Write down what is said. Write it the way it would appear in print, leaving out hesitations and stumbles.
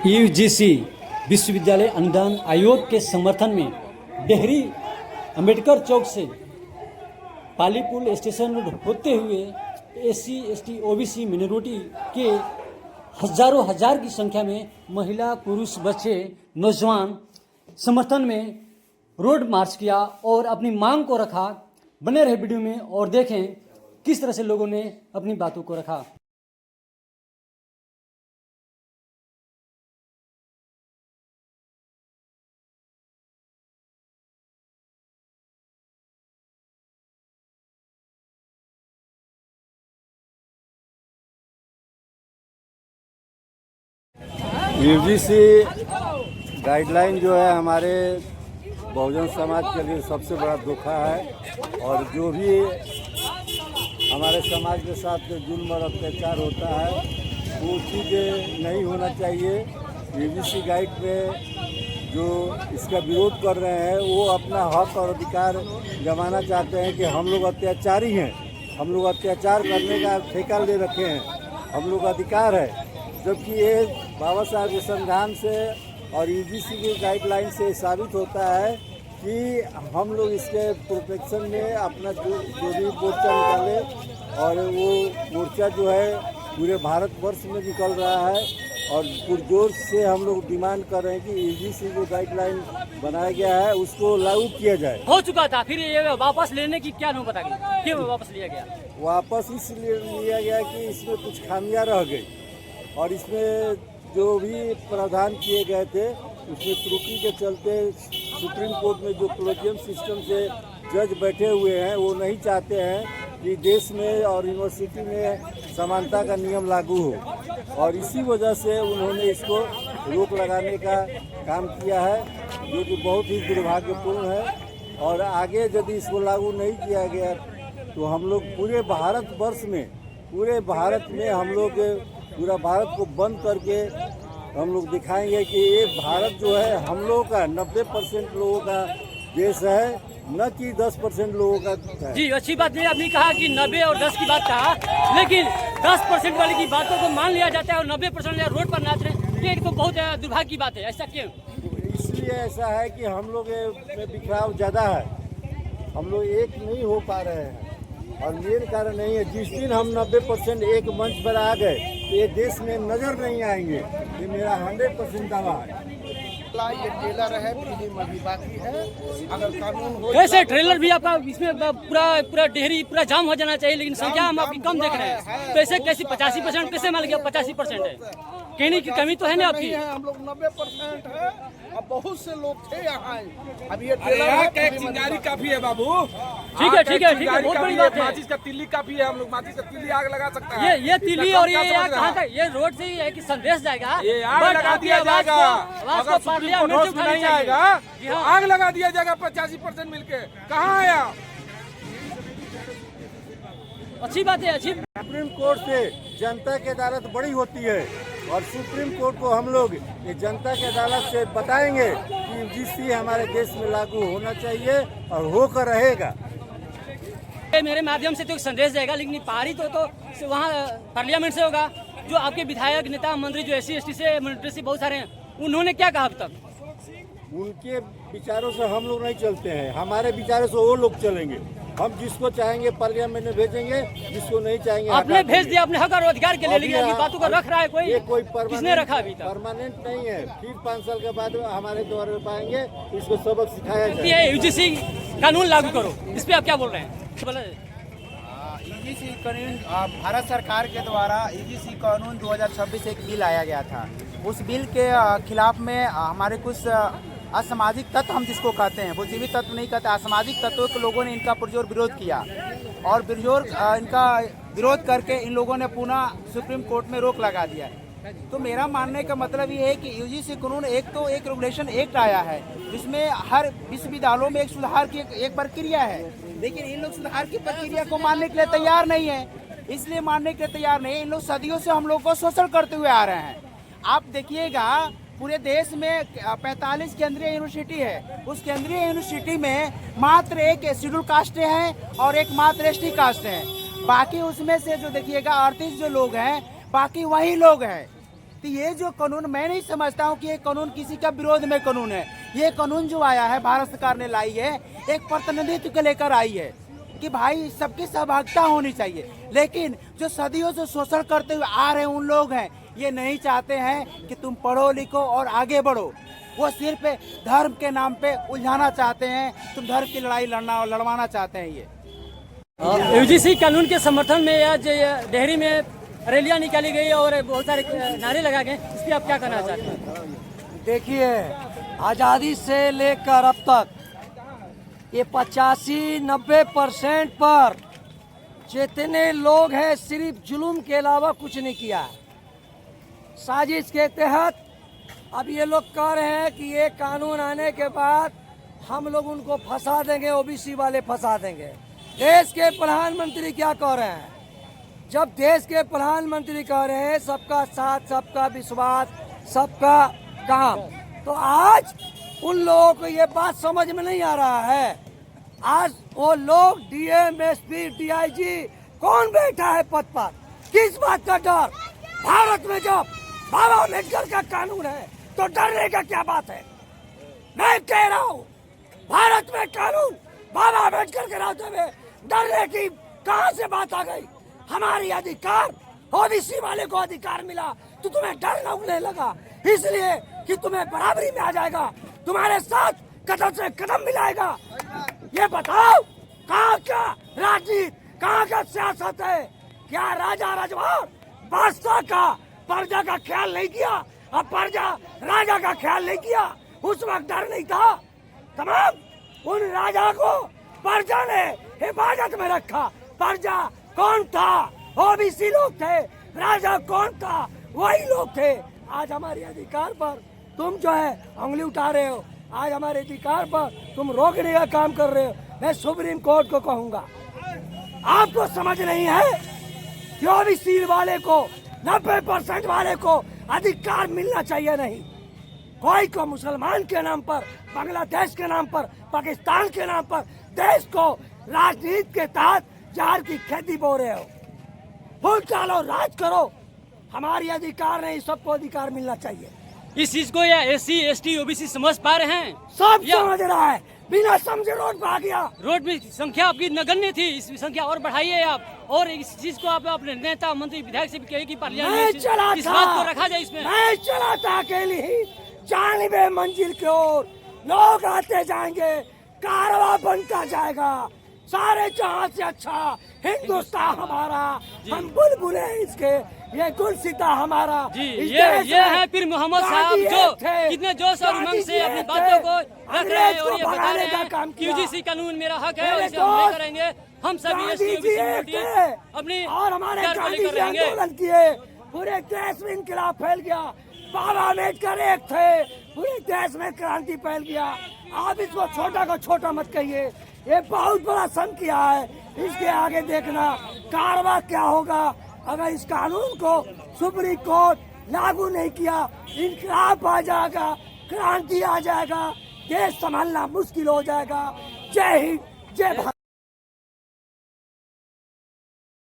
UGC विश्वविद्यालय अनुदान आयोग के समर्थन में डेहरी अंबेडकर चौक से पालीपुल स्टेशन होते हुए एससी एसटी ओबीसी मिनोरिटी के हजार की संख्या में महिला पुरुष बच्चे नौजवान समर्थन में रोड मार्च किया और अपनी मांग को रखा। बने रहे वीडियो में और देखें किस तरह से लोगों ने अपनी बातों को रखा। यूजीसी गाइडलाइन जो है हमारे बहुजन समाज के लिए सबसे बड़ा धोखा है और जो भी हमारे समाज के साथ जुल्म और अत्याचार होता है वो चीज़ें नहीं होना चाहिए। यूजीसी गाइड पे जो इसका विरोध कर रहे हैं वो अपना हक और अधिकार जमाना चाहते हैं कि हम लोग अत्याचारी हैं, हम लोग अत्याचार करने का ठेका ले रखे हैं, हम लोग अधिकार है। जबकि ये बाबा साहब के संविधान से और यूजीसी की गाइडलाइन से साबित होता है कि हम लोग इसके प्रोटेक्शन में अपना जो भी मोर्चा निकाले और वो मोर्चा जो है पूरे भारतवर्ष में निकल रहा है और पुरजोर से हम लोग डिमांड कर रहे हैं कि यूजीसी जो गाइडलाइन बनाया गया है उसको लागू किया जाए। हो चुका था, फिर ये वापस लेने की क्या नौबत आ गई? क्यों वापस लिया गया? वापस इसलिए लिया गया कि इसमें कुछ खामियां रह गई और इसमें जो भी प्रावधान किए गए थे उसमें त्रुटि के चलते सुप्रीम कोर्ट में जो कॉलेजियम सिस्टम से जज बैठे हुए हैं वो नहीं चाहते हैं कि देश में और यूनिवर्सिटी में समानता का नियम लागू हो और इसी वजह से उन्होंने इसको रोक लगाने का काम किया है, जो कि बहुत ही दुर्भाग्यपूर्ण है। और आगे यदि इसको लागू नहीं किया गया तो हम लोग पूरे भारतवर्ष में, पूरे भारत में हम लोग पूरा भारत को बंद करके हम लोग दिखाएंगे कि ये भारत जो है हम लोगों का 90% लोगों का देश है, न कि 10% लोगों का है। जी अच्छी बात है, आपने कहा कि 90 और 10 की बात कहा, लेकिन 10% वाली की बातों को मान लिया जाता है और 90% रोड पर नाच रहे हैं, ये तो बहुत दुर्भाग्य की बात है। ऐसा क्यों? इसलिए ऐसा है कि हम लोग में बिखराव ज़्यादा है, हम लोग एक नहीं हो पा रहे हैं और मेन कारण नहीं है। जिस दिन हम 90% एक मंच पर आ गए तो ये देश में नजर नहीं आएंगे, ये मेरा 100% दावा है। ये ट्रेलर है, फिल्म अभी बाकी है। अगर कानून हो कैसे ट्रेलर भी आपका इसमें पूरा डेहरी पूरा जाम हो जाना चाहिए, लेकिन संख्या हम आपकी कम देख रहे हैं। तो ऐसे कैसे 85% कैसे मान लिया? 85% है, कहने की कमी तो है ना आपकी? हम लोग 90% है और बहुत से लोग थे यहाँ। अब ये ट्रेलर चिंगारी काफी है बाबू। ठीक है ठीक है ठीक है, बहुत बड़ी बात है। माचिस का तिल्ली काफी है, हम लोग माचिस का तिल्ली आग लगा सकते हैं। ये तिल्ली और ये कहाँ का? ये रोड से ही है कि संदेश जाएगा? ये आग लगा दिया जाएगा, अगर सुप्रीम कोर्ट होश में नहीं आएगा तो आग लगा दिया जाएगा 85% मिलके। कहाँ आया? अच्छी बात है, अच्छी। सुप्रीम कोर्ट से जनता की अदालत बड़ी होती है और सुप्रीम कोर्ट को हम लोग ये जनता की अदालत से बताएंगे कि यूजीसी हमारे देश में लागू होना चाहिए और होकर रहेगा। मेरे माध्यम से तो एक संदेश जाएगा, लेकिन पारित तो वहाँ पार्लियामेंट से होगा। जो आपके विधायक नेता मंत्री जो एससी एसटी से मिलिट्री से बहुत सारे हैं, उन्होंने क्या कहा अब तक? उनके विचारों से हम लोग नहीं चलते हैं, हमारे विचारों से वो लोग चलेंगे। हम जिसको चाहेंगे पार्लियामेंट में भेजेंगे, जिसको नहीं चाहेंगे आपने भेज दिया अपने हक और अधिकार के लिए, लेकिन अभी बातों को रख रहा है कोई? किसने रखा अभी तक? परमानेंट नहीं है, फिर 5 साल के बाद हमारे द्वारा में पाएंगे, इसको सबक सिखाया जाए। यूजीसी कानून लागू करो, इस पे आप क्या बोल रहे हैं? यूजीसी कानून भारत सरकार के द्वारा यूजीसी कानून 2026 एक बिल आया गया था। उस बिल के खिलाफ में हमारे कुछ असामाजिक तत्व, हम जिसको कहते हैं, वो जीवित तत्व नहीं कहते, असामाजिक तत्वों के लोगों ने इनका पुरजोर विरोध किया और इनका विरोध करके इन लोगों ने पुनः सुप्रीम कोर्ट में रोक लगा दिया। तो मेरा मानने का मतलब ये है कि यूजीसी कानून एक रेगुलेशन एक्ट आया है जिसमें हर विश्वविद्यालयों में एक सुधार की एक प्रक्रिया है, लेकिन इन लोग सुधार की प्रक्रिया को मानने के लिए तैयार नहीं है। इसलिए मानने के लिए तैयार नहीं है, इन लोग सदियों से हम लोग को शोषण करते हुए आ रहे हैं। आप देखिएगा पूरे देश में 45 केंद्रीय यूनिवर्सिटी है, उस केंद्रीय यूनिवर्सिटी में मात्र एक शेड्यूल कास्ट है और एक मात्र एसटी कास्ट है। बाकी उसमें से जो देखिएगा 38 जो लोग हैं, बाकी वही लोग हैं। तो ये जो कानून, मैं नहीं समझता हूँ कि ये कानून किसी का विरोध में कानून है। ये कानून जो आया है भारत सरकार ने लाई है, एक प्रतिनिधित्व को लेकर आई है कि भाई सबकी सहभागिता होनी चाहिए। लेकिन जो सदियों से शोषण करते हुए आ रहे उन लोग हैं, ये नहीं चाहते हैं कि तुम पढ़ो लिखो और आगे बढ़ो। वो सिर्फ धर्म के नाम पे उलझाना चाहते हैं, तुम धर्म की लड़ाई लड़वाना चाहते हैं। ये यूजीसी कानून के समर्थन में आज डेहरी में रैलियां निकाली गई और बहुत सारे नारे लगाए गए, इस पर आप क्या कहना चाहते हैं? देखिए, आज़ादी से लेकर अब तक ये 85-90% पर जितने लोग हैं सिर्फ जुल्म के अलावा कुछ नहीं किया है। साजिश के तहत अब ये लोग कह रहे हैं कि ये कानून आने के बाद हम लोग उनको फंसा देंगे, ओबीसी वाले फंसा देंगे। देश के प्रधानमंत्री क्या कह रहे हैं? जब देश के प्रधानमंत्री कह रहे हैं सबका साथ, सबका विश्वास, सबका काम, तो आज उन लोगों को ये बात समझ में नहीं आ रहा है। आज वो लोग डीएम, एसपी, डीआईजी कौन बैठा है पद पर? किस बात का डर? भारत में जब बाबा अम्बेडकर का कानून है तो डरने का क्या बात है? मैं कह रहा हूँ भारत में कानून बाबा अम्बेडकर के रहते हुए डरने की कहां से बात आ गई? हमारी अधिकार, ओबीसी वाले को अधिकार मिला तो तुम्हें डर लगने लगा, इसलिए कि तुम्हें बराबरी में आ जाएगा, तुम्हारे साथ कदम से कदम मिलाएगा। ये बताओ कहाँ का राजनीति, कहाँ का सियासत है? क्या राजा रजवाड़ बादशाह का प्रजा का ख्याल नहीं किया? अब प्रजा राजा का ख्याल नहीं किया? उस वक्त डर नहीं था? तमाम उन राजा को प्रजा ने हिफाजत में रखा। प्रजा कौन था? ओबीसी लोग थे। राजा कौन था? वही लोग थे। आज हमारे अधिकार पर तुम जो है उंगली उठा रहे हो, आज हमारे अधिकार पर तुम रोकने का काम कर रहे हो। मैं सुप्रीम कोर्ट को कहूंगा, आपको समझ नहीं है कि ओबीसी वाले को, 90% वाले को अधिकार मिलना चाहिए? नहीं, कोई को मुसलमान के नाम पर, बांग्लादेश के नाम पर, पाकिस्तान के नाम पर देश को राजनीति के तहत जहर की खेती बो रहे हो। फूल डालो, राज करो। हमारी अधिकार नहीं, सबको अधिकार मिलना चाहिए। इस चीज को या एससी, एसटी, ओबीसी समझ पा रहे हैं? सब समझ रहा है, बिना समझे रोड पर आ गया। रोड में संख्या आपकी नगण्य थी, इस संख्या और बढ़ाइए आप, और इस चीज को आप अपने नेता, मंत्री, विधायक से भी कहिए कि पार्लियामेंट में इस बात को रखा जाए। इसमें मैं चला था अकेली ही, जानिबे मंजिल की ओर लोग आते जाएंगे, कारवां बनता जाएगा। सारे जहां से अच्छा हिंदुस्तान हमारा, हम बुलबुले इसके, ये गुलसिता हमारा। जी, ये है फिर मोहम्मद साहब जो कितने जोश और उमंग से अपनी बातों को रख रहे हैं और ये बता रहे हैं कि यूजीसी कानून मेरा हक है और इसे हम नहीं करेंगे। हम सभी एसटी, ओबीसी अपनी और हमारे गांधी जी आंदोलन किए, पूरे देश में इनकलाब फैल गया। बाबा अम्बेडकर एक थे, पूरे देश में क्रांति फैल गया। आप इसको छोटा को छोटा मत कहिए, ये बहुत बड़ा संघ किया है। इसके आगे देखना कारवां क्या होगा अगर इस कानून को सुप्रीम कोर्ट लागू नहीं किया। इनकलाब आ जाएगा, क्रांति आ जाएगा, देश संभालना मुश्किल हो जाएगा। जय हिंद, जय भारत।